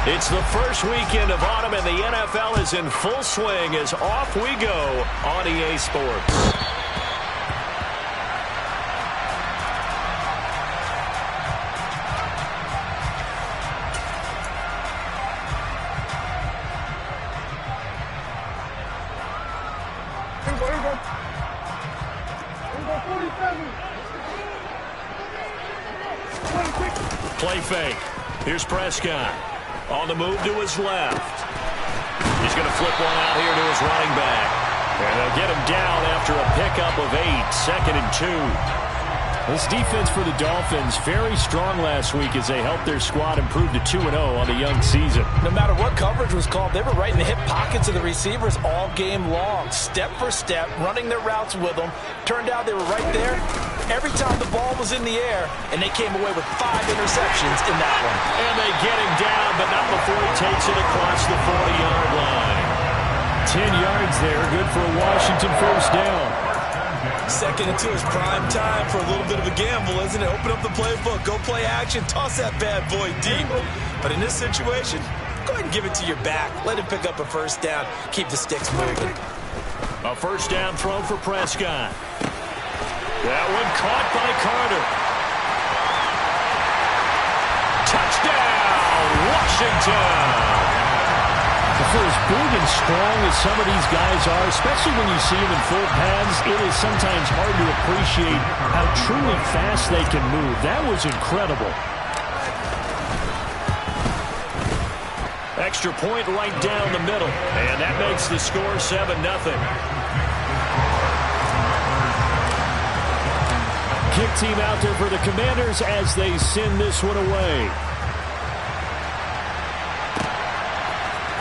It's the first weekend of autumn, and the NFL is in full swing as off we go on EA Sports. Play fake. Here's Prescott. On the move to his left. He's going to flip one out here to his running back. And they'll get him down after a pickup of 8, 2nd and 2. This defense for the Dolphins very strong last week as they helped their squad improve to 2-0 on the young season. No matter what coverage was called, they were right in the hip pockets of the receivers all game long. Step for step, running their routes with them. Turned out they were right there every time the ball was in the air, and they came away with 5 interceptions in that one. And they get him down, but not before he takes it across the 40-yard line. 10 yards there, good for a Washington first down. 2nd and 2 is prime time for a little bit of a gamble, isn't it? Open up the playbook, go play action, toss that bad boy deep. But in this situation, go ahead and give it to your back. Let him pick up a first down. Keep the sticks moving. A first down throw for Prescott. That one caught by Carter. Touchdown, Washington! For as big and strong as some of these guys are, especially when you see them in full pads, it is sometimes hard to appreciate how truly fast they can move. That was incredible. Extra point right down the middle, and that makes the score 7-0. Kick team out there for the Commanders as they send this one away.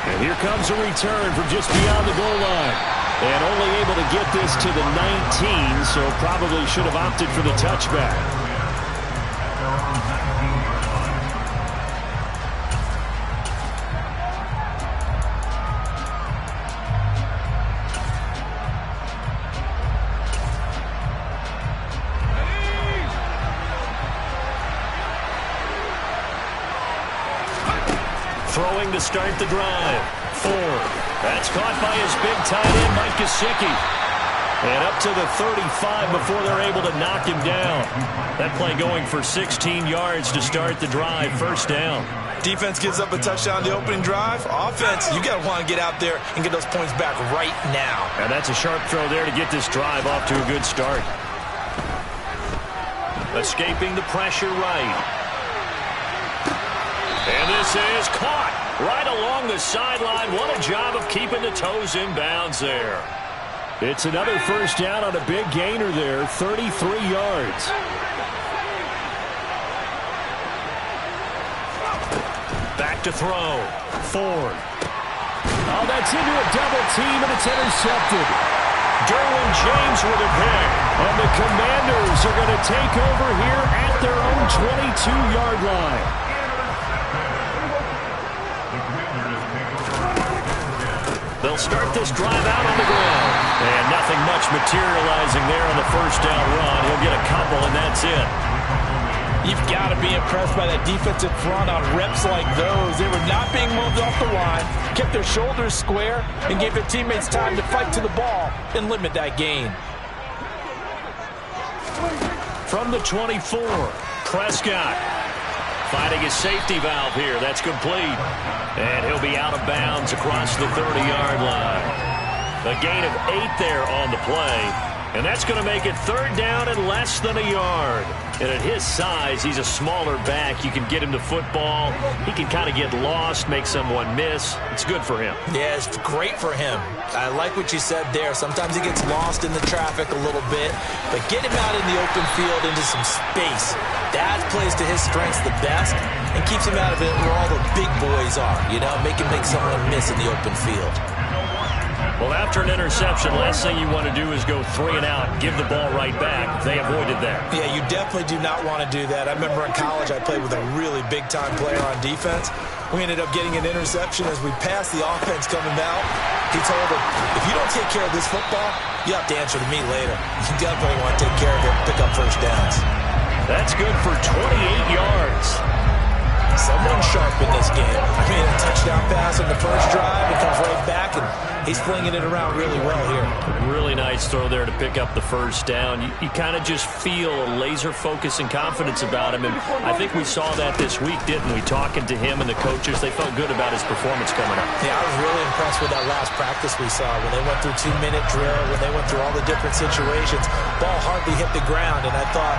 And here comes a return from just beyond the goal line. And only able to get this to the 19, so probably should have opted for the touchback. Throwing to start the drive. Ford. That's caught by his big tight end, Mike Gesicki. And up to the 35 before they're able to knock him down. That play going for 16 yards to start the drive. First down. Defense gives up a touchdown the opening drive. Offense, you got to want to get out there and get those points back right now. And that's a sharp throw there to get this drive off to a good start. Escaping the pressure right. And this is caught right along the sideline. What a job of keeping the toes in bounds there. It's another first down on a big gainer there, 33 yards. Back to throw. Ford. Oh, that's into a double team, and it's intercepted. Derwin James with a pick. And the Commanders are going to take over here at their own 22-yard line. They'll start this drive out on the ground. And nothing much materializing there on the first down run. He'll get a couple, and that's it. You've got to be impressed by that defensive front on reps like those. They were not being moved off the line, kept their shoulders square, and gave their teammates time to fight to the ball and limit that gain. From the 24, Prescott. Finding his safety valve here. That's complete. And he'll be out of bounds across the 30-yard line. A gain of 8 there on the play. And that's going to make it third down and less than a yard. And at his size, he's a smaller back. You can get him to football. He can kind of get lost, make someone miss. It's good for him. Yeah, it's great for him. I like what you said there. Sometimes he gets lost in the traffic a little bit. But get him out in the open field into some space. That plays to his strengths the best and keeps him out of it where all the big boys are. You know, make him make someone miss in the open field. Well, after an interception, last thing you want to do is go 3 and out and give the ball right back. They avoided that. Yeah, you definitely do not want to do that. I remember in college I played with a really big-time player on defense. We ended up getting an interception as we passed the offense coming out. He told him, if you don't take care of this football, you have to answer to me later. You definitely want to take care of it, pick up first downs. That's good for 28 yards. Someone sharp in this game. I mean, a touchdown pass on the first drive. It comes right back, and he's flinging it around really well here. Really nice throw there to pick up the first down. You kind of just feel a laser focus and confidence about him, and I think we saw that this week, didn't we? Talking to him and the coaches, they felt good about his performance coming up. Yeah, I was really impressed with that last practice we saw when they went through 2-minute drill, when they went through all the different situations. Ball hardly hit the ground, and I thought,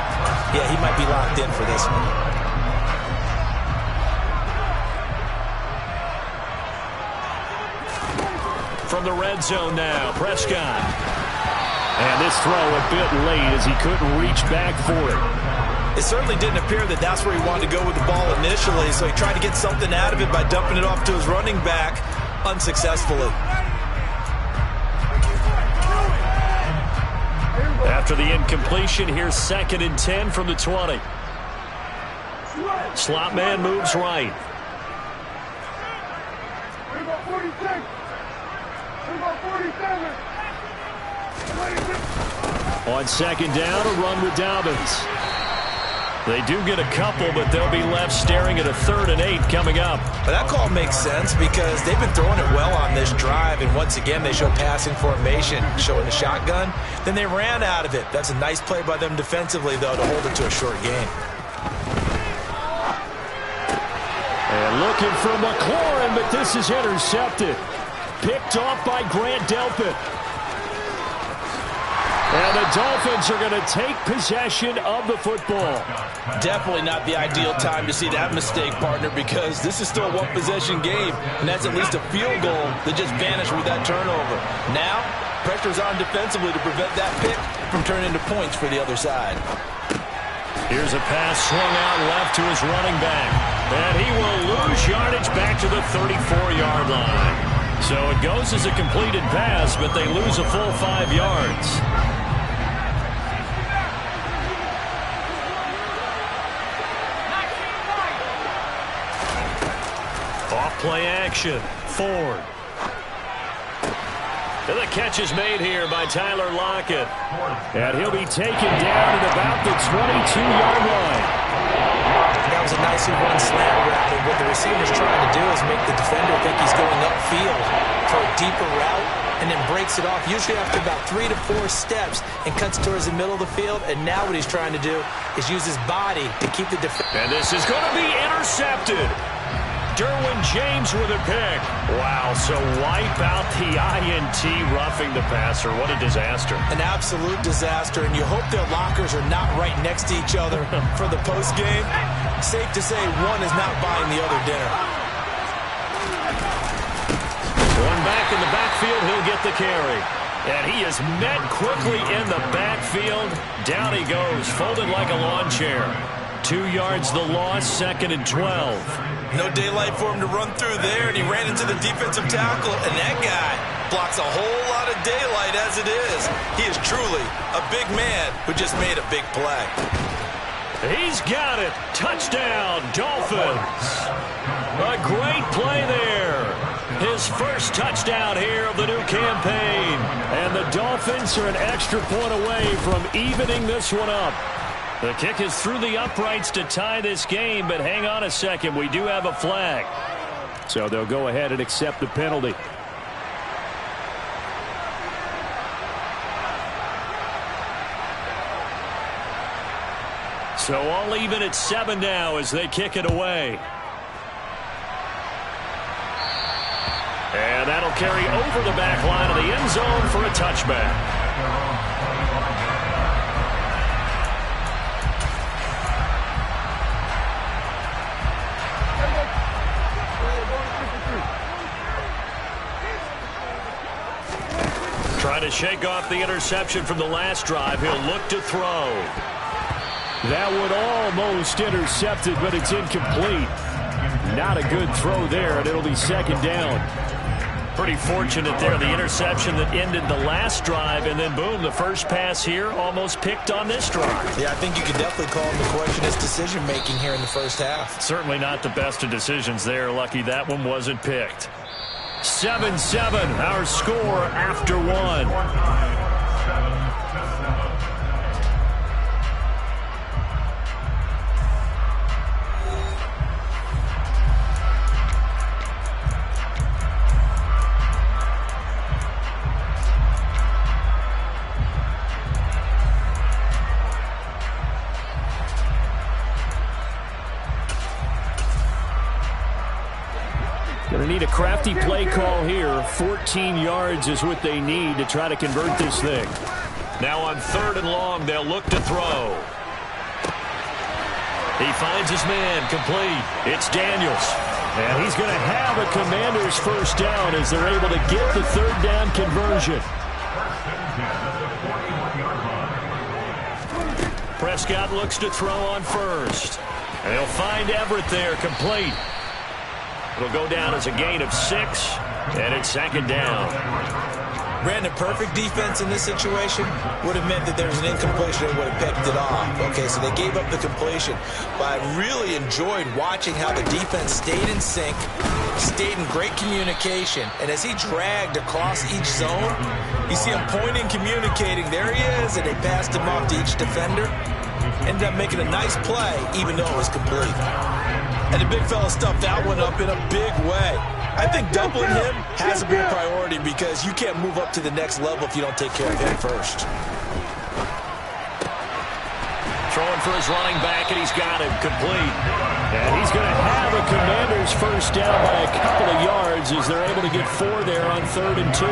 yeah, he might be locked in for this one. From the red zone now, Prescott. And this throw a bit late as he couldn't reach back for it. It certainly didn't appear that that's where he wanted to go with the ball initially, so he tried to get something out of it by dumping it off to his running back unsuccessfully. After the incompletion, here's 2nd and 10 from the 20. Slot man moves right. On 2nd down, a run with Dobbins. They do get a couple, but they'll be left staring at a 3rd and 8 coming up. But that call makes sense because they've been throwing it well on this drive, and once again they show passing formation, showing the shotgun. Then they ran out of it. That's a nice play by them defensively, though, to hold it to a short gain. And looking for McLaurin, but this is intercepted. Picked off by Grant Delpit. And the Dolphins are going to take possession of the football. Definitely not the ideal time to see that mistake, partner, because this is still a one-possession game, and that's at least a field goal that just vanished with that turnover. Now, pressure's on defensively to prevent that pick from turning into points for the other side. Here's a pass swung out left to his running back. And he will lose yardage back to the 34-yard line. So it goes as a completed pass, but they lose a full 5 yards. Off-play action. Ford. And the catch is made here by Tyler Lockett. And he'll be taken down at about the 22-yard line. That was a nicely run slant route, and what the receiver's trying to do is make the defender think he's going upfield for a deeper route and then breaks it off, usually after about 3 to 4 steps, and cuts towards the middle of the field. And now what he's trying to do is use his body to keep the defender. And this is going to be intercepted. Derwin James with a pick. Wow, so wipe out the INT roughing the passer. What a disaster. An absolute disaster, and you hope their lockers are not right next to each other for the postgame. Safe to say one is not buying the other dinner. One back in the backfield, he'll get the carry. And he is met quickly in the backfield. Down he goes, folded like a lawn chair. 2 yards the loss, 2nd and 12. No daylight for him to run through there, and he ran into the defensive tackle, and that guy blocks a whole lot of daylight as it is. He is truly a big man who just made a big play. He's got it. Touchdown, Dolphins. A great play there. His first touchdown here of the new campaign. And the Dolphins are an extra point away from evening this one up. The kick is through the uprights to tie this game, but hang on a second. We do have a flag. So they'll go ahead and accept the penalty. So all even at 7 now as they kick it away. And that'll carry over the back line of the end zone for a touchback. Trying to shake off the interception from the last drive. He'll look to throw. That would almost intercepted, but it's incomplete. Not a good throw there, and it'll be 2nd down. Pretty fortunate there, the interception that ended the last drive, and then boom, the first pass here almost picked on this drive. Yeah, I think you could definitely call him to question his decision-making here in the first half. Certainly not the best of decisions there. Lucky that one wasn't picked. 7-7, our score after 1. need a crafty play call here. 14 yards is what they need to try to convert this thing. Now on 3rd and long, they'll look to throw. He finds his man, complete. It's Daniels. And he's going to have a Commanders first down as they're able to get the 3rd down conversion. Prescott looks to throw on 1st. And he'll find Everett there, complete. It'll go down as a gain of 6, and it's 2nd down. Brandon, perfect defense in this situation would have meant that there was an incompletion and would have picked it off. Okay, so they gave up the completion. But I really enjoyed watching how the defense stayed in sync, stayed in great communication. And as he dragged across each zone, you see him pointing, communicating. There he is, and they passed him off to each defender. Ended up making a nice play, even though it was complete. And the big fella stuffed that one up in a big way. I think doubling him has to be a priority because you can't move up to the next level if you don't take care of him first. Throwing for his running back, and he's got him, complete. And he's going to have a Commanders first down by a couple of yards as they're able to get 4 there on 3rd and 2.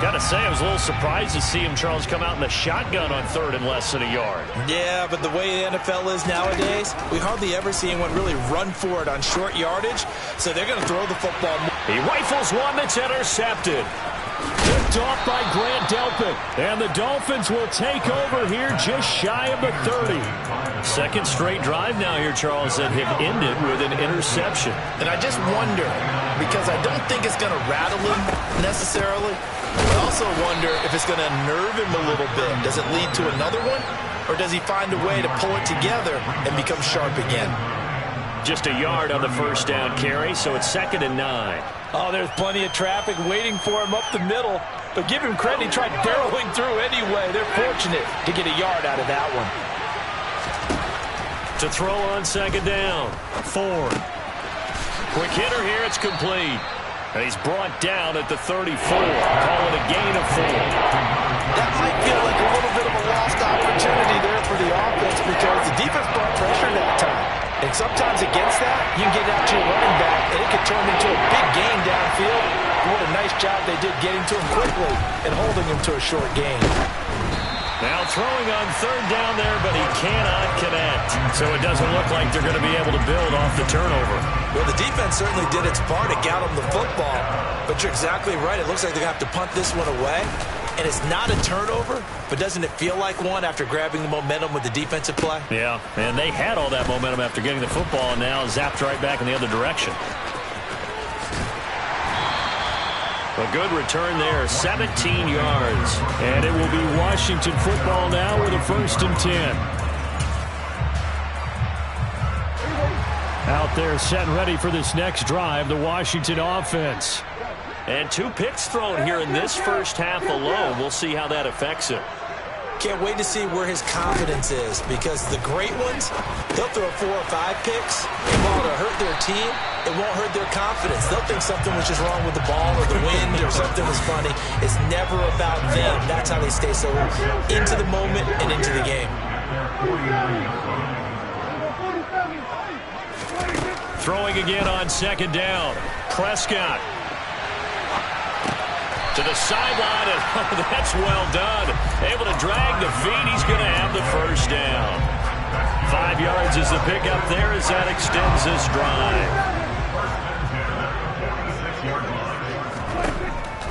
Got to say, I was a little surprised to see him, Charles, come out in the shotgun on 3rd and less than a yard. Yeah, but the way the NFL is nowadays, we hardly ever see anyone really run for it on short yardage, so they're going to throw the football. He rifles one that's intercepted. Picked off by Grant Delpit. And the Dolphins will take over here just shy of the 30. 2nd straight drive now here, Charles, that have ended with an interception. And I just wonder, because I don't think it's going to rattle him necessarily, I also wonder if it's going to unnerve him a little bit. Does it lead to another one? Or does he find a way to pull it together and become sharp again? Just a yard on the first down carry, so it's 2nd and 9. Oh, there's plenty of traffic waiting for him up the middle. But give him credit, he tried barreling through anyway. They're fortunate to get a yard out of that one. To throw on 2nd down. Ford. Quick hitter here, it's complete. And he's brought down at the 34. Call it a gain of 4. That might feel like a little bit of a lost opportunity there for the offense because the defense brought pressure that time. And sometimes against that, you can get out to your running back, and it could turn into a big gain downfield. What a nice job they did getting to him quickly and holding him to a short gain. Now throwing on 3rd down there, but he cannot connect. So it doesn't look like they're going to be able to build off the turnover. Well, the defense certainly did its part to get them the football. But you're exactly right. It looks like they're going to have to punt this one away. And it's not a turnover, but doesn't it feel like one after grabbing the momentum with the defensive play? Yeah, and they had all that momentum after getting the football, and now zapped right back in the other direction. A good return there, 17 yards. And it will be Washington football now with a 1st and 10. Out there set and ready for this next drive, the Washington offense. And 2 picks thrown here in this first half alone. We'll see how that affects him. Can't wait to see where his confidence is because the great ones, they'll throw 4 or 5 picks. And while it'll hurt their team, it won't hurt their confidence. They'll think something was just wrong with the ball or the wind or something was funny. It's never about them. That's how they stay so into the moment and into the game. Throwing again on 2nd down. Prescott. To the sideline, and oh, that's well done. Able to drag the feet. He's going to have the first down. 5 yards is the pickup there as that extends this drive.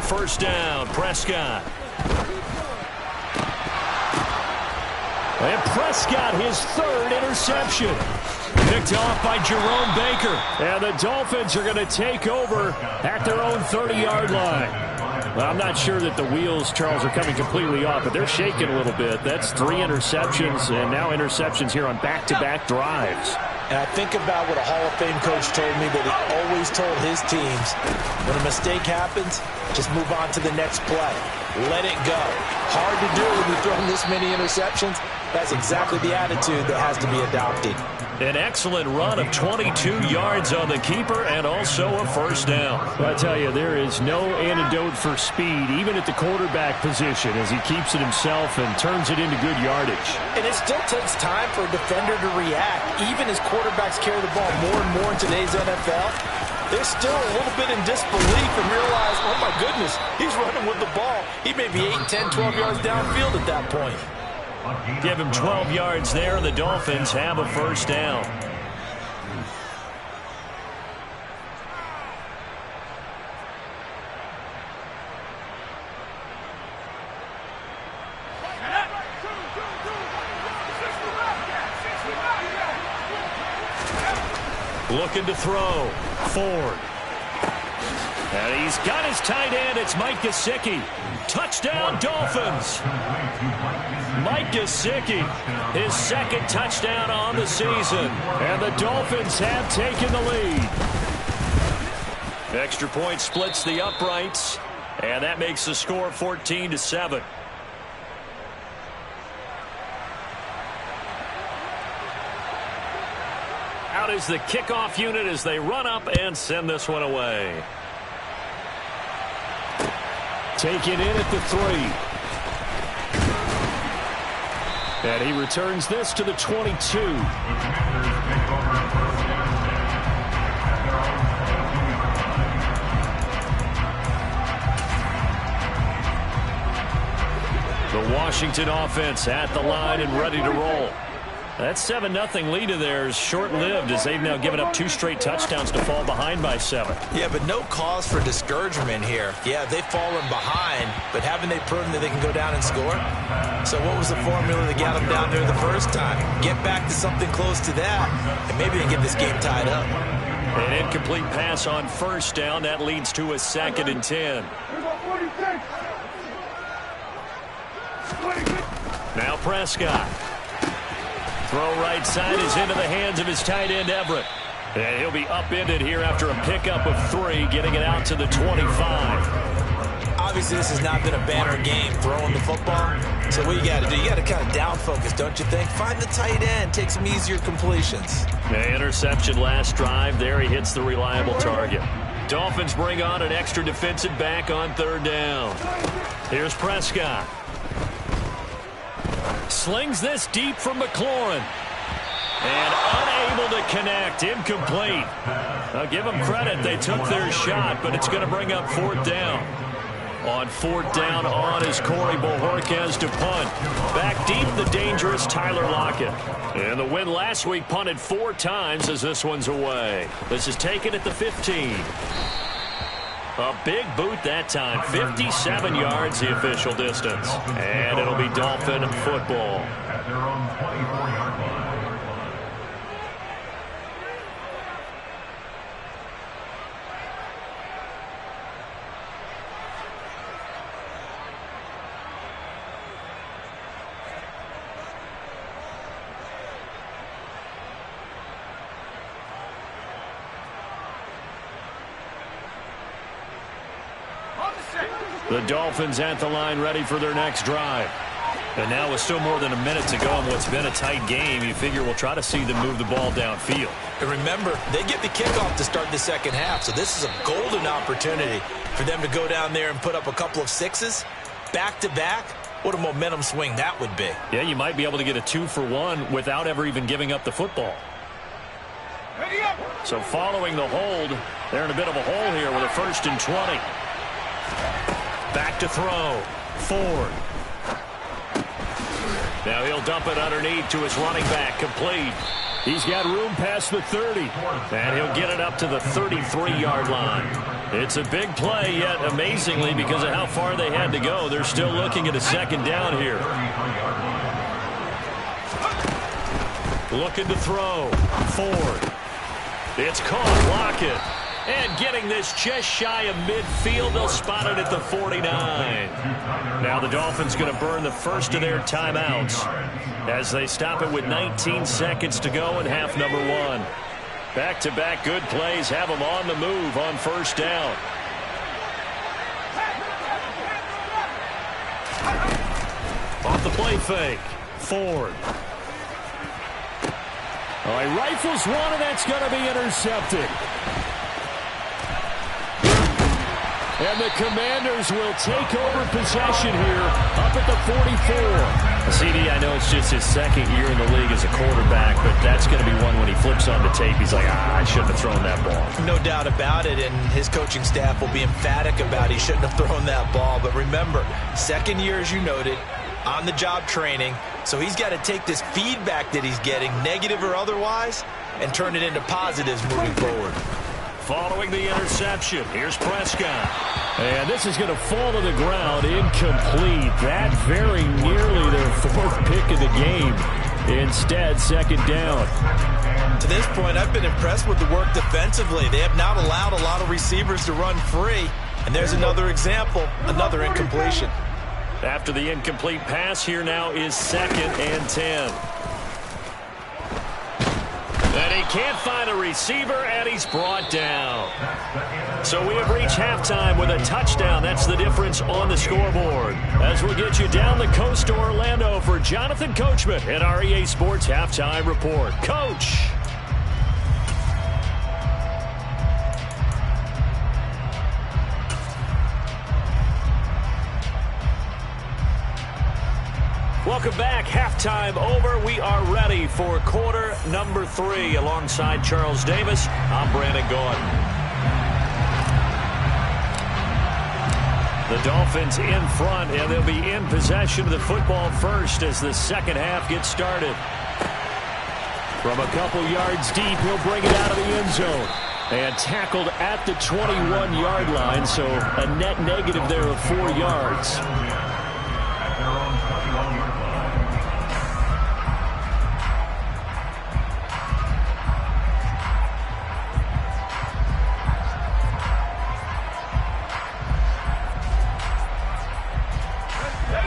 First down, Prescott. And Prescott, his 3rd interception. Picked off by Jerome Baker. And the Dolphins are going to take over at their own 30-yard line. Well, I'm not sure that the wheels, Charles, are coming completely off, but they're shaking a little bit. That's 3 interceptions, and now interceptions here on back-to-back drives. And I think about what a Hall of Fame coach told me that he always told his teams, when a mistake happens, just move on to the next play. Let it go. Hard to do when you've thrown this many interceptions. That's exactly the attitude that has to be adopted. An excellent run of 22 yards on the keeper and also a first down. I tell you, there is no antidote for speed, even at the quarterback position, as he keeps it himself and turns it into good yardage. And it still takes time for a defender to react, even as quarterbacks carry the ball more and more in today's NFL. they're still a little bit in disbelief and realize, oh my goodness, he's running with the ball. He may be 8, 10, 12 yards downfield at that point. Give him 12 yards there, and the Dolphins have a first down. Looking to throw. Ford. And he's got his tight end. It's Mike Gesicki. Touchdown, Dolphins. Mike Gesicki, his second touchdown on the season. And the Dolphins have taken the lead. Extra point splits the uprights. And that makes the score 14-7. Out is the kickoff unit as they run up and send this one away. Taken in at the 3. And he returns this to the 22. The Washington offense at the line and ready to roll. That 7-0 lead of theirs short-lived as they've now given up 2 straight touchdowns to fall behind by 7. Yeah, but no cause for discouragement here. Yeah, they've fallen behind, but haven't they proven that they can go down and score? So what was the formula that got them down there the first time? Get back to something close to that, and maybe they can get this game tied up. An incomplete pass on first down. That leads to a 2nd and 10. Now Prescott. Throw right side is into the hands of his tight end, Everett. And he'll be upended here after a pickup of 3, getting it out to the 25. Obviously, this has not been a banner game throwing the football. So what you got to do, you got to kind of down focus, don't you think? Find the tight end, take some easier completions. The interception last drive. There he hits the reliable target. Dolphins bring on an extra defensive back on 3rd down. Here's Prescott. Slings this deep from McLaurin. And unable to connect. Incomplete. I'll give them credit. They took their shot, but it's going to bring up 4th down. On 4th down on is Corey Bojorquez to punt. Back deep, the dangerous Tyler Lockett. And the win last week punted 4 times as this one's away. This is taken at the 15. A big boot that time. 57 yards the official distance. And it'll be Dolphin football. At their own 24-yard line. The Dolphins at the line ready for their next drive. And now with still more than a minute to go in what's been a tight game, you figure we'll try to see them move the ball downfield. And remember, they get the kickoff to start the second half, so this is a golden opportunity for them to go down there and put up a couple of 6s back-to-back. What a momentum swing that would be. Yeah, you might be able to get a 2-for-1 without ever even giving up the football. So following the hold, they're in a bit of a hole here with a 1st and 20. Back to throw. Ford. Now he'll dump it underneath to his running back. Complete. He's got room past the 30. And he'll get it up to the 33-yard line. It's a big play, yet amazingly, because of how far they had to go, they're still looking at a 2nd down here. Looking to throw. Ford. It's caught. Lockett. And getting this just shy of midfield, they'll spot it at the 49. Now the Dolphins going to burn the first of their timeouts as they stop it with 19 seconds to go in half number 1. Back-to-back good plays have them on the move on 1st down. Off the play fake. Ford. Oh, he rifles one, and that's going to be intercepted. And the Commanders will take over possession here up at the 44. CD, I know it's just his second year in the league as a quarterback, but that's going to be one when he flips on the tape. He's like, I shouldn't have thrown that ball. No doubt about it, and his coaching staff will be emphatic about he shouldn't have thrown that ball. But remember, second year, as you noted, on-the-job training, so he's got to take this feedback that he's getting, negative or otherwise, and turn it into positives moving forward. Following the interception, here's Prescott. And this is going to fall to the ground, incomplete. That very nearly their fourth pick of the game. Instead, second down. To this point, I've been impressed with the work defensively. They have not allowed a lot of receivers to run free. And there's another example, another incompletion. After the incomplete pass, here now is 2nd and 10. And he can't find a receiver, and he's brought down. So we have reached halftime with a touchdown. That's the difference on the scoreboard. As we'll get you down the coast to Orlando for Jonathan Coachman at our EA Sports Halftime Report. Coach. Welcome back. Halftime over. We are ready for quarter number 3. Alongside Charles Davis, I'm Brandon Gaudin. The Dolphins in front, and they'll be in possession of the football first as the second half gets started. From a couple yards deep, he'll bring it out of the end zone. And tackled at the 21-yard line, so a net negative there of 4 yards.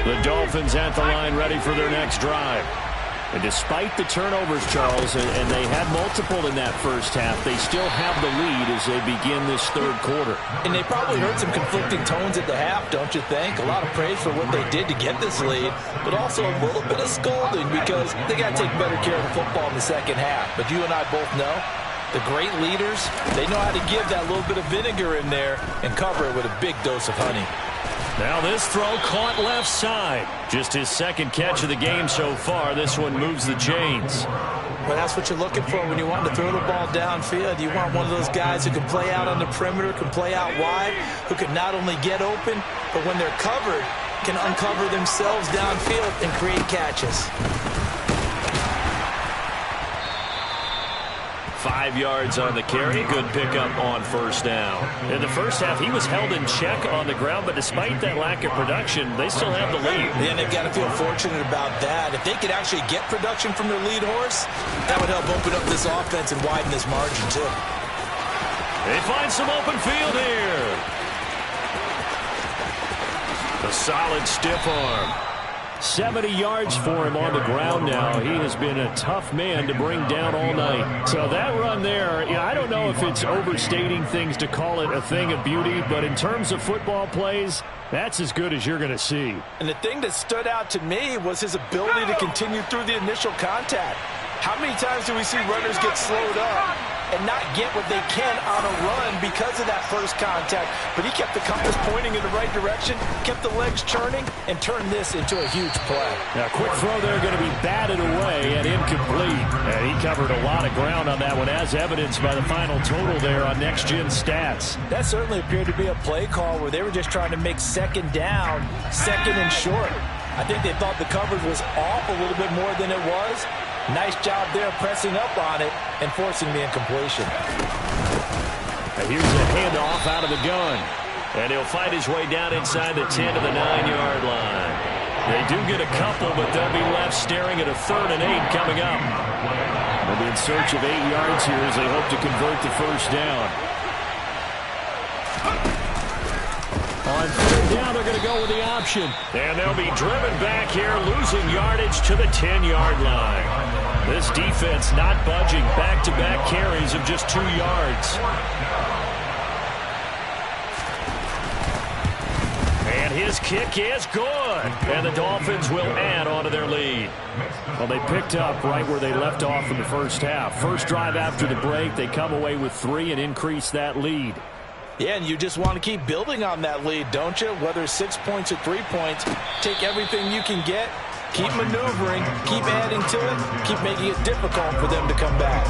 The Dolphins at the line ready for their next drive. And despite the turnovers, Charles, and they had multiple in that first half, they still have the lead as they begin this third quarter. And they probably heard some conflicting tones at the half, don't you think? A lot of praise for what they did to get this lead, but also a little bit of scolding because they got to take better care of the football in the second half. But you and I both know the great leaders, they know how to give that little bit of vinegar in there and cover it with a big dose of honey. Now this throw caught left side. Just his second catch of the game so far. This one moves the chains. Well, that's what you're looking for when you want to throw the ball downfield. You want one of those guys who can play out on the perimeter, can play out wide, who can not only get open, but when they're covered, can uncover themselves downfield and create catches. 5 yards on the carry. Good pickup on first down. In the first half, he was held in check on the ground, but despite that lack of production, they still have the lead. And they've got to feel fortunate about that. If they could actually get production from their lead horse, that would help open up this offense and widen this margin, too. They find some open field here. A solid stiff arm. 70 yards for him on the ground now. He has been a tough man to bring down all night. So that run there, I don't know if it's overstating things to call it a thing of beauty, but in terms of football plays, that's as good as you're going to see. And the thing that stood out to me was his ability to continue through the initial contact. How many times do we see runners get slowed up and not get what they can on a run because of that first contact? But he kept the compass pointing in the right direction, kept the legs churning, and turned this into a huge play. Now, quick throw there going to be batted away and incomplete. And he covered a lot of ground on that one, as evidenced by the final total there on Next Gen Stats. That certainly appeared to be a play call where they were just trying to make second down, second and short. I think they thought the coverage was off a little bit more than it was. Nice job there pressing up on it and forcing the incompletion. And here's a handoff out of the gun. And he'll fight his way down inside the 10 to the 9-yard line. They do get a couple, but they'll be left staring at a 3rd and 8 coming up. They'll be in search of 8 yards here as they hope to convert the first down. On 3rd down, they're going to go with the option. And they'll be driven back here, losing yardage to the 10-yard line. This defense not budging. Back-to-back carries of just 2 yards. And his kick is good. And the Dolphins will add on to their lead. Well, they picked up right where they left off in the first half. First drive after the break, they come away with 3 and increase that lead. Yeah, and you just want to keep building on that lead, don't you? Whether it's 6 points or 3 points, take everything you can get, keep maneuvering, keep adding to it, keep making it difficult for them to come back.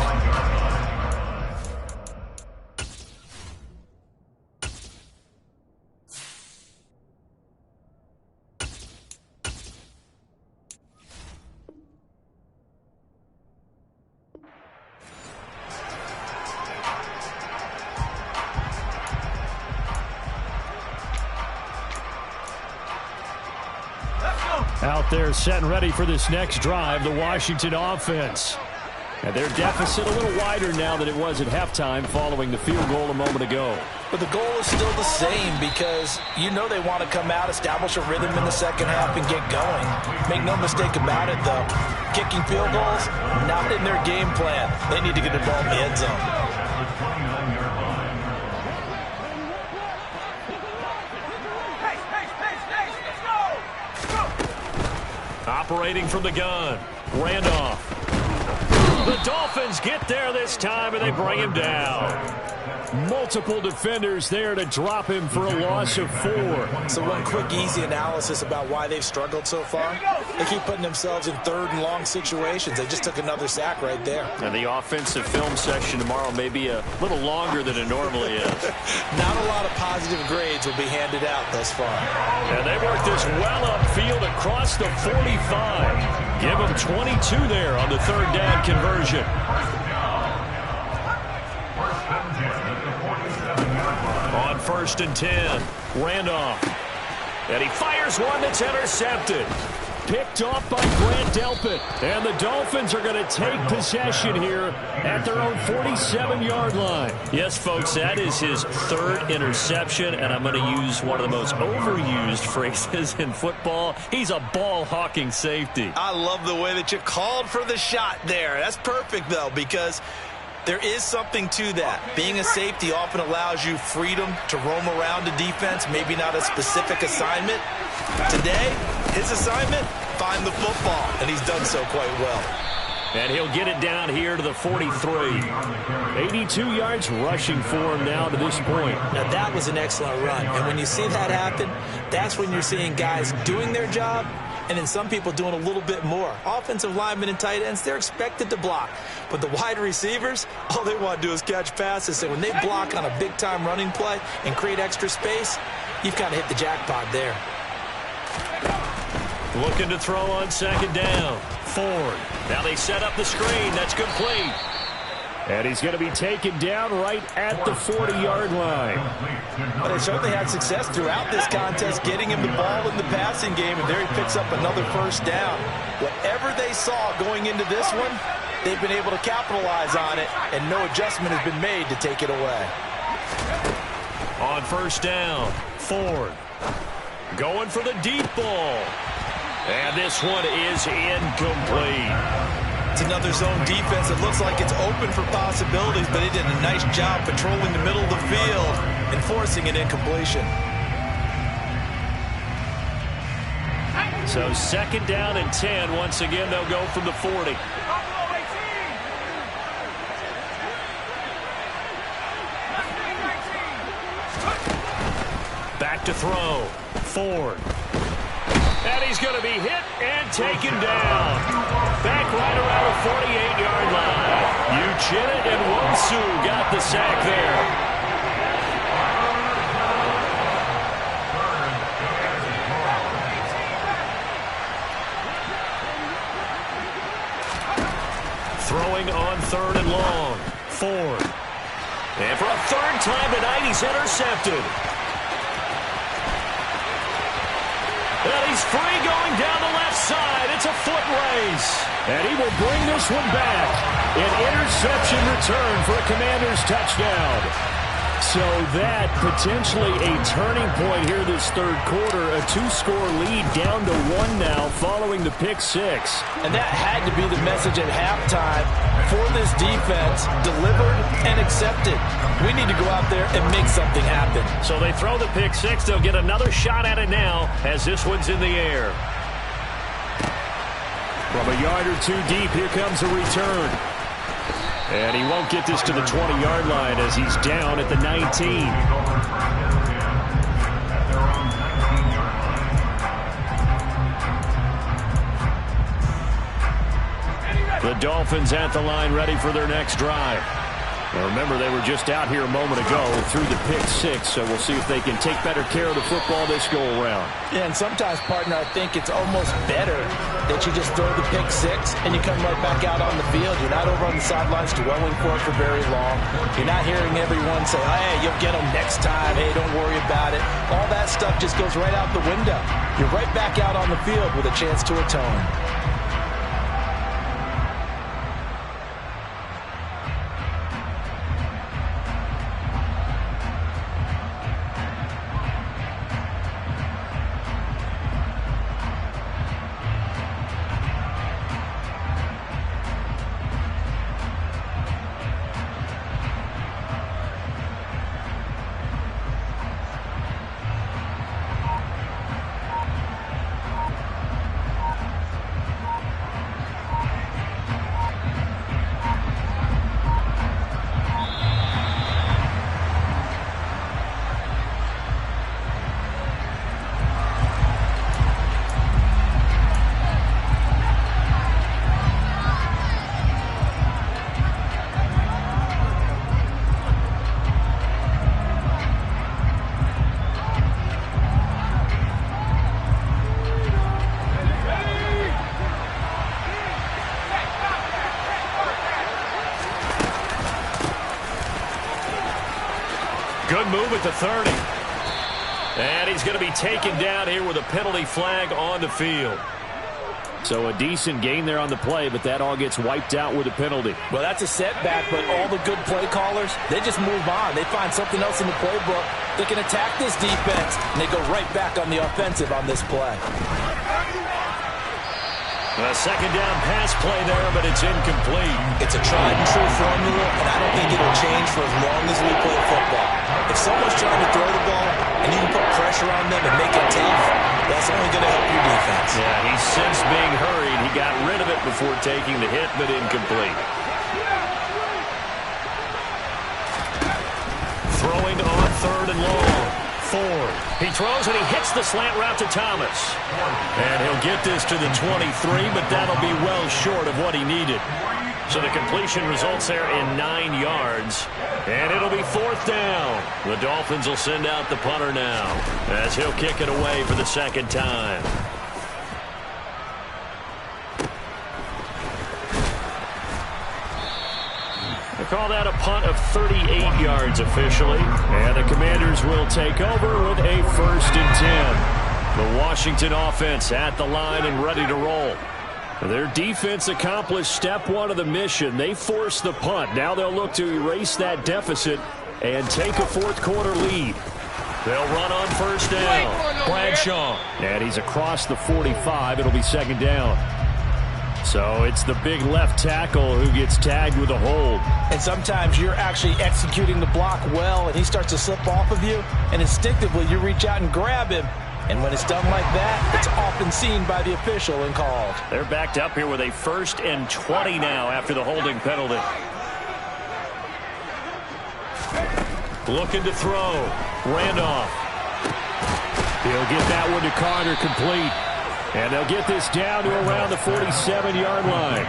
Out there set and ready for this next drive, the Washington offense. And their deficit a little wider now than it was at halftime following the field goal a moment ago. But the goal is still the same because you know they want to come out, establish a rhythm in the second half, and get going. Make no mistake about it, though. Kicking field goals, not in their game plan. They need to get the ball in the end zone. Operating from the gun, Randolph. The Dolphins get there this time, and they bring him down. Multiple defenders there to drop him for a loss of 4. So one quick, easy analysis about why they've struggled so far. They keep putting themselves in third and long situations. They just took another sack right there. And the offensive film session tomorrow may be a little longer than it normally is. Not a lot of positive grades will be handed out thus far. And they work this well upfield across the 45. Give them 22 there on the third down conversion. On 1st and 10, Randolph. And he fires one that's intercepted. Picked off by Grant Delpit. And the Dolphins are going to take possession here at their own 47-yard line. Yes, folks, that is his third interception, and I'm going to use one of the most overused phrases in football. He's a ball-hawking safety. I love the way that you called for the shot there. That's perfect, though, because there is something to that. Being a safety often allows you freedom to roam around a defense, maybe not a specific assignment. Today, his assignment, find the football, and he's done so quite well. And he'll get it down here to the 43. 82 yards rushing for him now to this point. Now, that was an excellent run. And when you see that happen, that's when you're seeing guys doing their job and then some people doing a little bit more. Offensive linemen and tight ends, they're expected to block. But the wide receivers, all they want to do is catch passes. So when they block on a big-time running play and create extra space, you've kind of hit the jackpot there. Looking to throw on 2nd down. Ford. Now they set up the screen. That's complete. And he's going to be taken down right at the 40-yard line. But they certainly had success throughout this contest, getting him the ball in the passing game, and there he picks up another 1st down. Whatever they saw going into this one, they've been able to capitalize on it, and no adjustment has been made to take it away. On 1st down, Ford. Going for the deep ball. And this one is incomplete. It's another zone defense. It looks like it's open for possibilities, but he did a nice job patrolling the middle of the field and forcing an incompletion. So 2nd down and 10. Once again, they'll go from the 40. Back to throw. Ford. And he's going to be hit and taken down. Back right around the 48-yard line. Uchenna and Wonsu got the sack there. Throwing on 3rd and long. Ford. And for a 3rd time tonight, he's intercepted. And he's free going down the left side. It's a foot race. And he will bring this one back. An interception return for a Commanders touchdown. So that potentially a turning point here this 3rd quarter. A 2-score lead down to 1 now following the pick 6. And that had to be the message at halftime for this defense. Delivered and accepted. We need to go out there and make something happen. So they throw the pick 6. They'll get another shot at it now as this one's in the air. From a yard or two deep, here comes a return. And he won't get this to the 20-yard line as he's down at the 19. The Dolphins at the line, ready for their next drive. Now remember, they were just out here a moment ago through the pick six, so we'll see if they can take better care of the football this go-around. Yeah, and sometimes, partner, I think it's almost better that you just throw the pick six and you come right back out on the field. You're not over on the sidelines dwelling for it for very long. You're not hearing everyone say, hey, you'll get them next time. Hey, don't worry about it. All that stuff just goes right out the window. You're right back out on the field with a chance to atone. Good move at the 30. And he's going to be taken down here with a penalty flag on the field. So a decent gain there on the play, but that all gets wiped out with a penalty. Well, that's a setback, but all the good play callers, they just move on. They find something else in the playbook. They can attack this defense, and they go right back on the offensive on this play. A second down pass play there, but it's incomplete. It's a tried-and-true formula, and I don't think it'll change for as long as we play football. If someone's trying to throw the ball, and you can put pressure on them and make it tough, that's only going to help your defense. Yeah, he's since being hurried. He got rid of it before taking the hit, but incomplete. Throwing on third and long. Ford. He throws and he hits the slant route to Thomas. And he'll get this to the 23, but that'll be well short of what he needed. So the completion results there in 9 yards. And it'll be fourth down. The Dolphins will send out the punter now as he'll kick it away for the second time. They call that a punt of 38 yards officially. And the Commanders will take over with a 1st and 10. The Washington offense at the line and ready to roll. Their defense accomplished step one of the mission. They forced the punt. Now they'll look to erase that deficit and take a fourth quarter lead. They'll run on first down. Bradshaw. And he's across the 45. It'll be second down. So it's the big left tackle who gets tagged with a hold. And sometimes you're actually executing the block well, and he starts to slip off of you, and instinctively you reach out and grab him. And when it's done like that, it's often seen by the official and called. They're backed up here with a 1st and 20 now after the holding penalty. Looking to throw. Randolph. He'll get that one to Carter, complete. And they'll get this down to around the 47-yard line.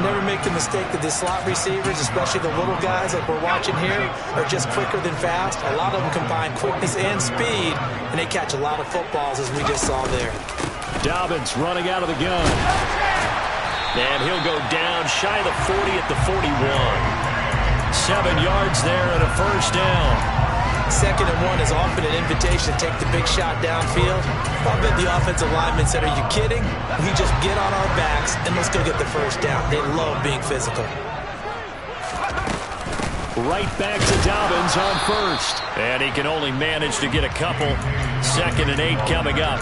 Never make the mistake that the slot receivers, especially the little guys like we're watching here, are just quicker than fast. A lot of them combine quickness and speed, and they catch a lot of footballs, as we just saw there. Dobbins running out of the gun. And he'll go down shy of the 40 at the 41. 7 yards there and a first down. 2nd and 1 is often an invitation to take the big shot downfield. I bet the offensive linemen said, are you kidding? We just get on our backs and let's go get the first down. They love being physical. Right back to Dobbins on first. And he can only manage to get a couple. 2nd and 8 coming up.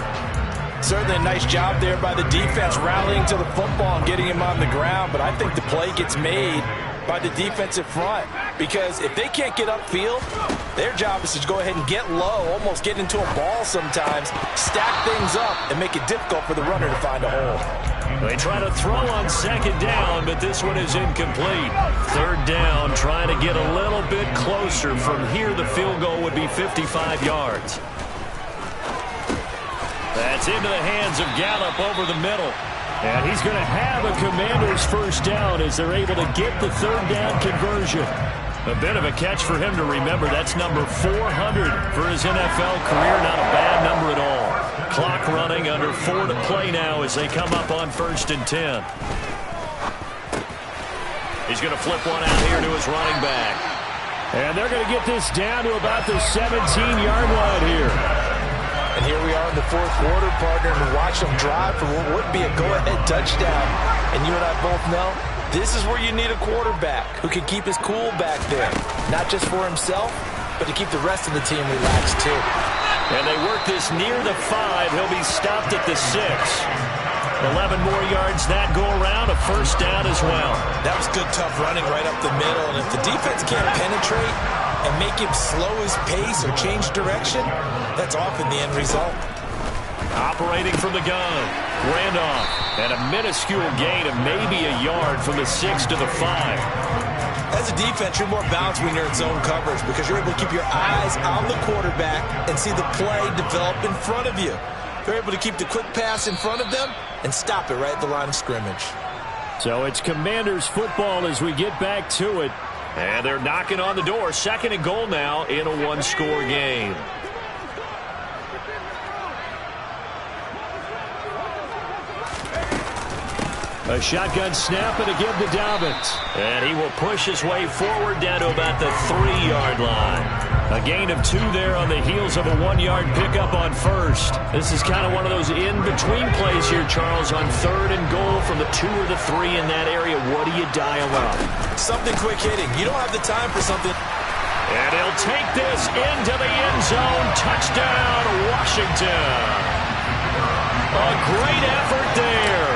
Certainly a nice job there by the defense rallying to the football and getting him on the ground, but I think the play gets made by the defensive front, because if they can't get upfield, their job is to go ahead and get low, almost get into a ball sometimes, stack things up, and make it difficult for the runner to find a hole. They try to throw on second down, but this one is incomplete. Third down, trying to get a little bit closer. From here, the field goal would be 55 yards. That's into the hands of Gallup over the middle. And he's going to have a Commanders first down as they're able to get the third down conversion. A bit of a catch for him to remember. That's number 400 for his NFL career. Not a bad number at all. Clock running, under 4 to play now as they come up on 1st and 10. He's going to flip one out here to his running back. And they're going to get this down to about the 17-yard line here. And here we are in the fourth quarter, partner, and watch them drive for what would be a go-ahead touchdown. And you and I both know this is where you need a quarterback who can keep his cool back there. Not just for himself, but to keep the rest of the team relaxed too. And they work this near the 5. He'll be stopped at the 6. 11 more yards that go around, a first down as well. That was good, tough running right up the middle. And if the defense can't penetrate and make him slow his pace or change direction, that's often the end result. Operating from the gun, Randolph, and a minuscule gain of maybe a yard from the 6 to the 5. As a defense, you're more balanced when you're in zone coverage because you're able to keep your eyes on the quarterback and see the play develop in front of you. You're able to keep the quick pass in front of them and stop it right at the line of scrimmage. So it's Commanders football as we get back to it. And they're knocking on the door. 2nd and goal now in a one-score game. A shotgun snap and a give to Dobbins. And he will push his way forward down to about the 3-yard line. A gain of 2 there on the heels of a 1-yard pickup on first. This is kind of one of those in-between plays here, Charles, on 3rd and goal from the 2 or the 3 in that area. What do you dial up? Something quick hitting. You don't have the time for something. And he'll take this into the end zone. Touchdown, Washington. A great effort there.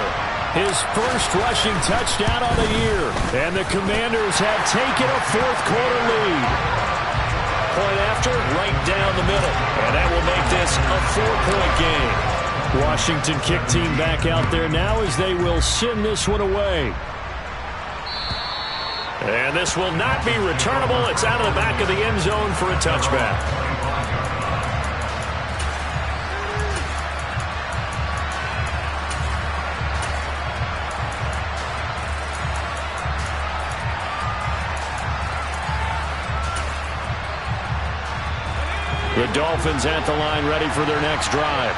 His first rushing touchdown of the year. And the Commanders have taken a fourth-quarter lead. Point after, right down the middle. And that will make this a 4-point game. Washington kick team back out there now as they will send this one away. And this will not be returnable. It's out of the back of the end zone for a touchback. The Dolphins at the line, ready for their next drive.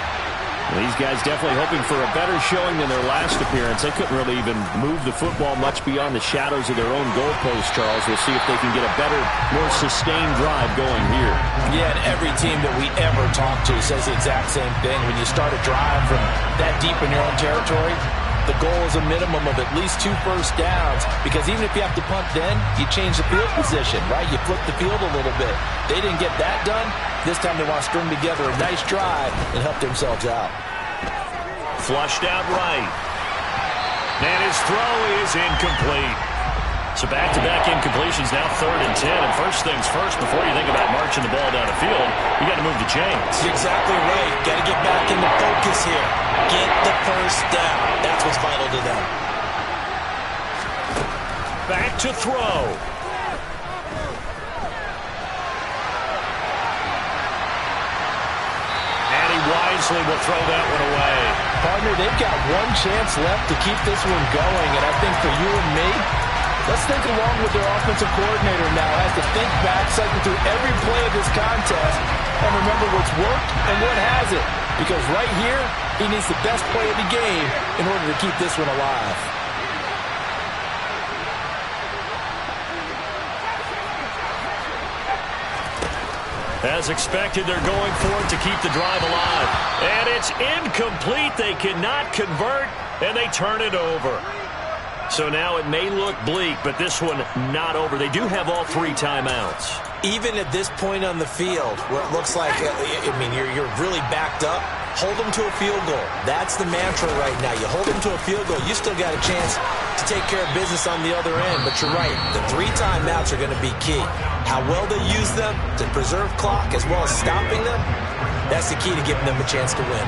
These guys definitely hoping for a better showing than their last appearance. They couldn't really even move the football much beyond the shadows of their own goalpost, Charles. We'll see if they can get a better, more sustained drive going here. Yeah, and every team that we ever talk to says the exact same thing. When you start a drive from that deep in your own territory, the goal is a minimum of at least 2 first downs, because even if you have to punt then, you change the field position, right? You flip the field a little bit. They didn't get that done. This time they want to string together a nice drive and help themselves out. Flushed out right. And his throw is incomplete. So back-to-back incompletions, now 3rd and 10. And first things first, before you think about marching the ball down the field, you got to move the chains. You're exactly right. Got to get back into focus here. Get the first down. That's what's vital to them. Back to throw. And he wisely will throw that one away. Partner, they've got one chance left to keep this one going. And I think for you and me, let's think along with their offensive coordinator now. Has to think back, cycle through every play of this contest, and remember what's worked and what hasn't. Because right here, he needs the best play of the game in order to keep this one alive. As expected, they're going for it to keep the drive alive. And it's incomplete. They cannot convert, and they turn it over. So now it may look bleak, but this one not over. They do have all 3 timeouts. Even at this point on the field, where it looks like, you're really backed up, hold them to a field goal. That's the mantra right now. You hold them to a field goal, you still got a chance to take care of business on the other end. But you're right, the 3 timeouts are going to be key. How well they use them to preserve clock as well as stopping them, that's the key to giving them a chance to win.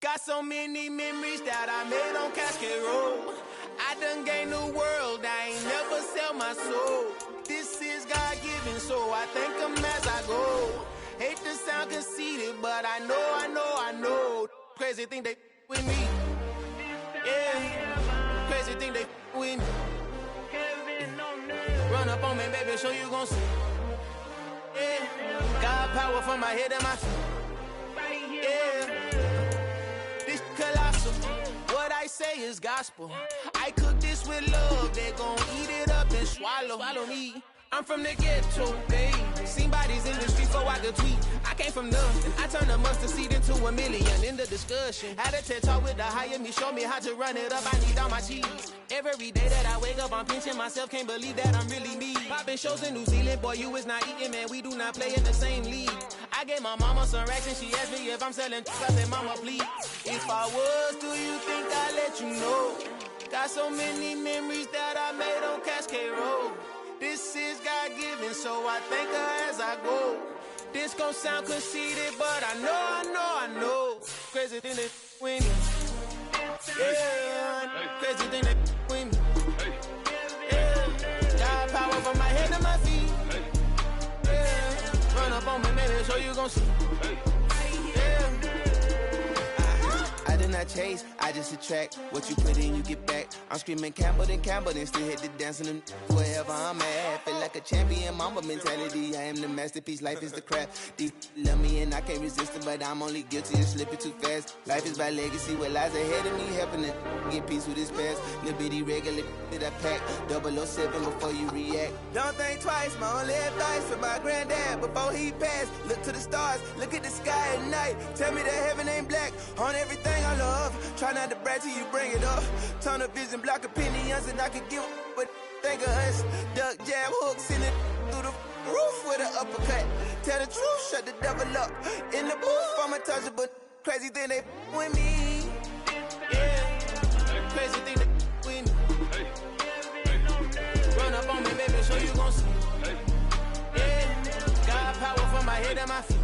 Got so many memories that I made on Cascade Road. I done gained the world, I ain't never sell my soul. This is God-given, so I thank him as I go. Hate to sound conceited, but I know. Crazy thing they with me. Yeah, crazy thing they with me. Run up on me, baby, show you gon' see. Yeah, God power from my head and my feet. Yeah. Colossal. What I say is gospel. I cook this with love. They gon' eat it up and swallow me. I'm from the ghetto, babe. Seen bodies in the streets so I could tweet. I came from nothing. I turned a mustard seed into a million. In the discussion, had a TED talk with the higher me. Show me how to run it up. I need all my cheese. Every day that I wake up, I'm pinching myself. Can't believe that I'm really me. Popping shows in New Zealand, boy, you is not eating, man. We do not play in the same league. I gave my mama some racks and she asked me if I'm selling. I said, mama, please. If I was, do you think I'd let you know? Got so many memories that I made on Cascade Road. This is God-given, so I thank her as I go. This gon' sound conceited, but I know. Crazy thing that win me. Yeah, crazy thing that win me. Yeah, God power from my head to my feet. Yeah, run up on me, baby, so you gon' see. Yeah. I did not chase, I just attract. What you put in, you get back. I'm screaming Campbell, then still hit the dancing and wherever I'm at. Feel like a champion, mamba mentality. I am the masterpiece, life is the craft. Deep love me and I can't resist it, but I'm only guilty of slipping too fast. Life is my legacy, what lies ahead of me, helping to get peace with this past. Little bitty regular that I pack, 007 before you react. Don't think twice, my only advice for my granddad before he passed. Look to the stars, look at the sky at night. Tell me that heaven ain't black on everything I love. Try not to brag till you bring it up. Tunnel vision, block opinions, and I could give what think of us. Duck, jab, hooks in it through the roof with an uppercut. Tell the truth, shut the devil up. In the booth, I'm untouchable. Crazy thing they with me. Yeah, crazy thing they with me. Run up on me, baby, so you gon' see. Yeah, God power from my head and my feet.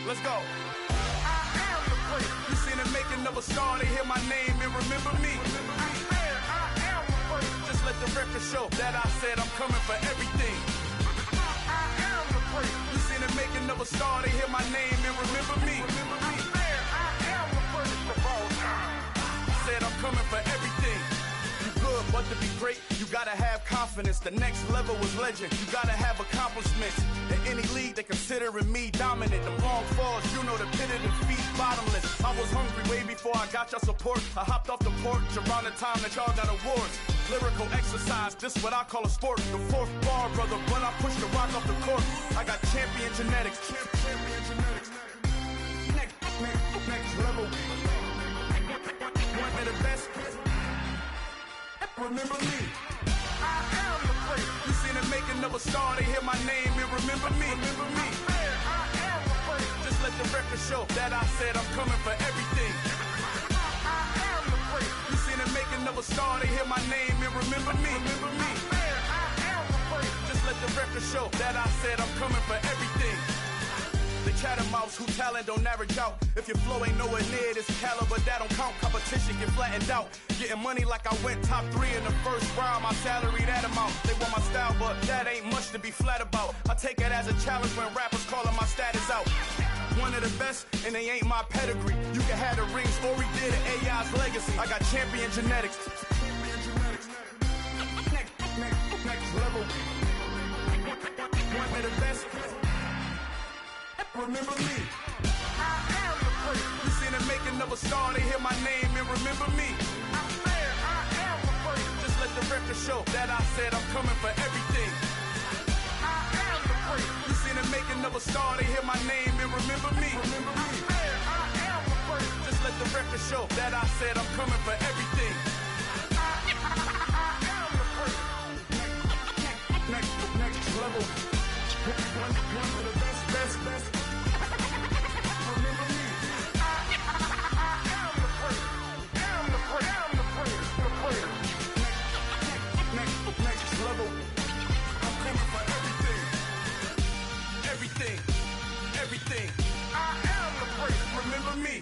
Let's go. I am the place. You seen the making of a star, they hear my name and remember me. I am the place. Just let the record show that I said I'm coming for everything. I am the place. You seen the making of a star, they hear my name and remember me. I am the place of all time. Said I'm coming for everything. You good, but to be great, you gotta have confidence. The next level was legend. You gotta have accomplishments. In any league, they considering me dominant. The long falls, you know the pit of defeat, bottomless. I was hungry way before I got your support. I hopped off the porch around the time that y'all got awards. Lyrical exercise, this what I call a sport. The fourth bar, brother, when I push the rock off the court. I got champion genetics. Next level. One of the best. Remember me. I am the place. You seen the making of a star, they hear my name and remember me. Remember me. I am the place. Just let the record show that I said I'm coming for everything. I am the place. You seen the making of a star, they hear my name and remember me. Remember me. I am the place. Just let the record show that I said I'm coming for everything. The chattermouths who talent don't average out. If your flow ain't nowhere near this caliber, that don't count. Competition get flattened out. Getting money like I went top 3 in the first round. My salary that amount. They want my style, but that ain't much to be flat about. I take it as a challenge when rappers calling my status out. One of the best, and they ain't my pedigree. You can have the rings, or we did it, AI's legacy. I got champion genetics. Next level. One of the best. remember me. I am the first. You see the making of a star, they hear my name and remember me. I swear I am the first. Just let the record show that I said I'm coming for everything. I am the first. You see the making of a star, they hear my name and remember me. I swear I am the first. Just let the record show that I said I'm coming for everything. Next level. One of the best. Remember me. I am the first. I'm the first. Next level. I'm coming for everything. I am the first. Remember me.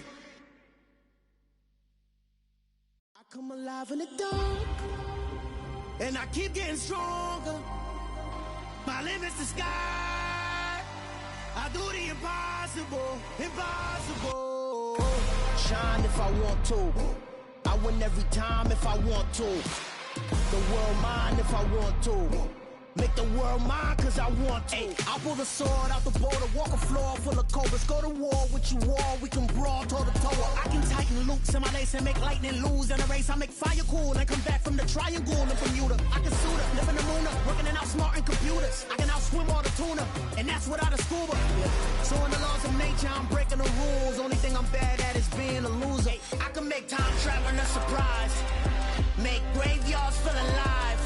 I come alive in the dark, and I keep getting stronger. My limit's the sky. I do the impossible. Shine if I want to. I win every time if I want to. The world mine if I want to. Make the world mine cause I want to. I pull the sword out the border, walk a floor full of cobras. Go to war with you all, we can brawl toe to toe. I can tighten loops in my lace and make lightning lose in a race. I make fire cool and come back from the triangle in Bermuda. I can suit up, live in the moon up, working and outsmarting computers. I can outswim all the tuna, and that's without a scuba. So in the laws of nature, I'm breaking the rules. Only thing I'm bad at is being a loser. I can make time traveling a surprise, make graveyards feel alive.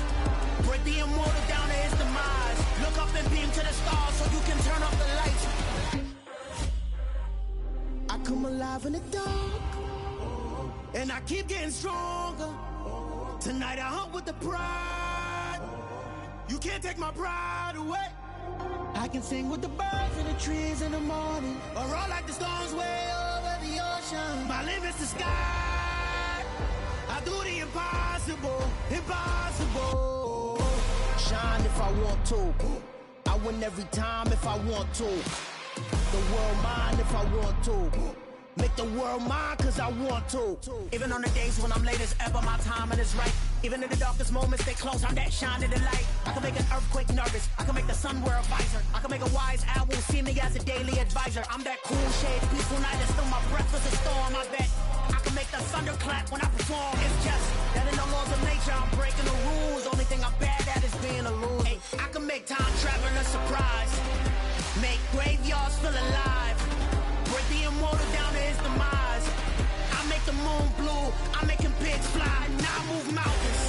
Break the immortal down to his demise. Look up and beam to the stars so you can turn off the lights. I come alive in the dark, and I keep getting stronger. Tonight I hunt with the pride. You can't take my pride away. I can sing with the birds and the trees in the morning, or roll like the storms way over the ocean. My limit's the sky. I do the impossible. Shine if I want to. I win every time if I want to. The world mine if I want to. Make the world mine cause I want to. Even on the days when I'm late as ever, my timing is right. Even in the darkest moments, they close, I'm that shining the light. I can make an earthquake nervous, I can make the sun wear a visor. I can make a wise owl see me as a daily advisor. I'm that cool shade, peaceful night, and still my breath is a storm, I bet. I can make the thunder clap when I perform. It's just that in the laws of nature, I'm breaking the rules. Only thing I'm bad at is being a loser. Hey, I can make time traveling a surprise, make graveyards feel alive. Break the immortal down to his demise. I make the moon blue, I make him pigs fly. Now I move mountains.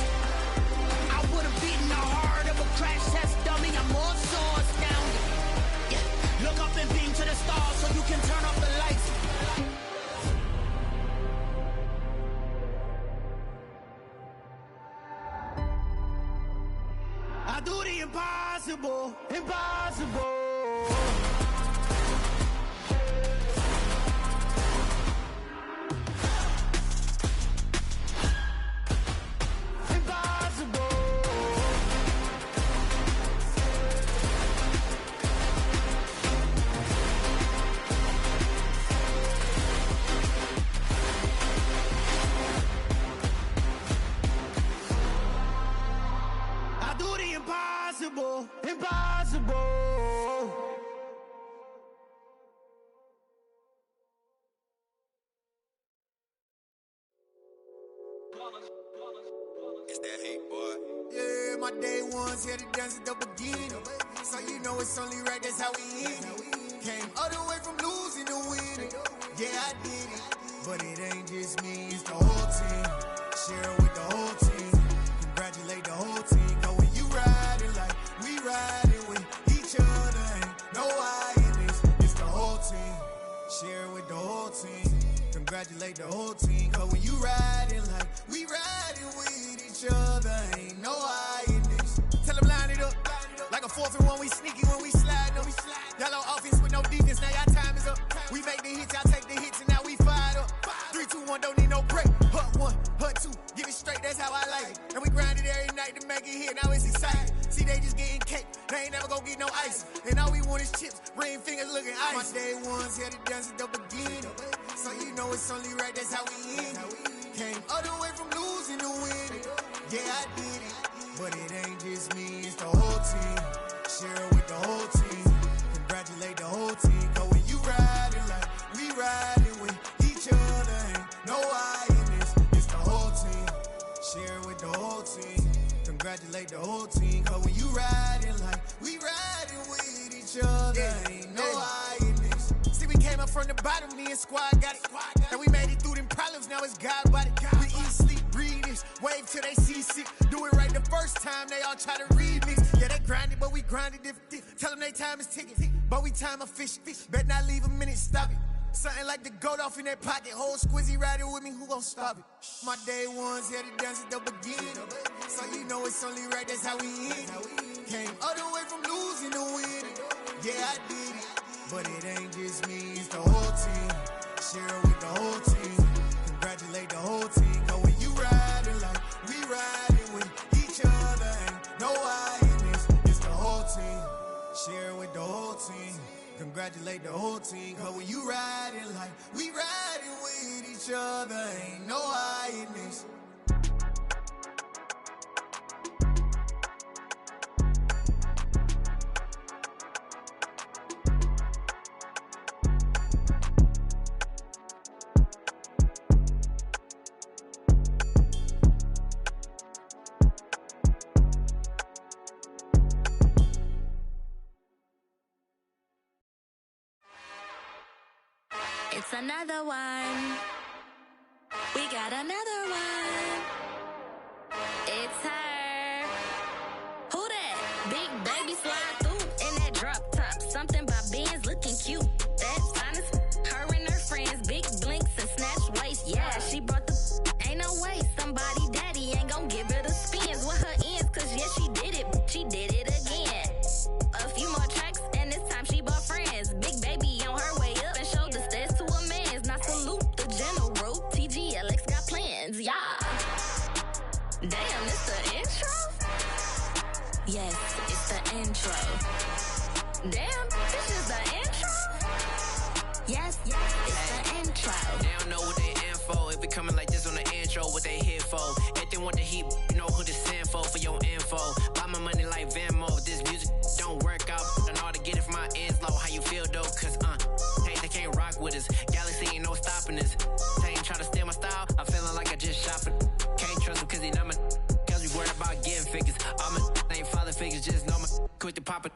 I would have beaten the heart of a crash test dummy. I'm more so astounded. Yeah. Look up and beam to the stars so you can turn off the lights. I do the impossible. Impossible. It's that hate, boy. Yeah, my day ones here to dance at the beginning. So you know it's only right, that's how we end it. Came all the way from losing to winning. Yeah, I did it. But it ain't just me, it's the whole team. Share it with the whole team. Congratulate the whole team. Cause when you riding like we riding with each other, ain't no I in this. It's the whole team. Share it with the whole team. Congratulate the whole team. Cause when you riding like we riding with each other, ain't no I in this. Tell them line it up. Like a 4th and 1, we sneaky when we slide them. Y'all on offense with no defense, now y'all time is up. We make the hits, y'all take the hits, and now we fired up. 3, 2, 1, don't need no break. Hut 1, hut 2, get it straight, that's how I like it. And we grind it every night to make it hit, now it's exciting. See, they just getting cake, they ain't never gonna get no ice. And all we want is chips, ring fingers looking ice. My day ones here to dance at the beginning. So you know it's only right, that's how we end it. Came all the way from losing to winning. Yeah, I did it. But it ain't just me, it's the whole team. Share it with the whole team. Congratulate the whole team. Cause when you squad got it. And we made it through them problems, now it's God body. We eat, sleep, breathe this, wave till they see sick. Do it right the first time, they all try to remix. Yeah, they grinded, but we grinded different. Tell them they time is ticking, but we time efficient. Bet not leave a minute, stop it. Something like the goat off in that pocket. Whole squizzy riding with me, who gon' stop it? My day ones here to dance at the beginning. So you know it's only right, that's how we end it. Came all the way from losing to winning. Yeah, I did it. But it ain't just me, it's the whole team. Share it with the whole team. Congratulate the whole team. Cause when you riding like we riding with each other, ain't no I in this. It's the whole team. Share it with the whole team. Congratulate the whole team. Cause when you riding like we riding with each other, ain't no I in this. It's another one. We got another one. It's her. Who that? Big baby slide through in that drop top. Something by Benz looking cute. That's honest. Her and her friends, big blinks and snatch waist. Yeah, she brought the. Ain't no way somebody daddy ain't gon' give her the spins with her ends. Cause yeah, she did it. She did it again. A few more tracks and this time she bought friends. Big baby on her way up and showed the stairs to a man's. Now salute the general. TGLX got plans, yeah. Damn, it's the intro? Yes, it's the intro. Damn, this is the intro? Yes, it's the intro. They don't know what they in for. If it coming like this on the intro, what they here for? If they want the heat, you know who to send for your info. Buy my money like Venmo. If this music don't work out, I know how to get it from my ends low. How you feel though? Cause hey, they can't rock with us. Galaxy ain't no stopping us. They ain't try to steal my style. I'm feeling like I just shot for. Can't trust them cause they not my. Cause we worried about getting figures. All my ain't father figures, just know my quick to pop it.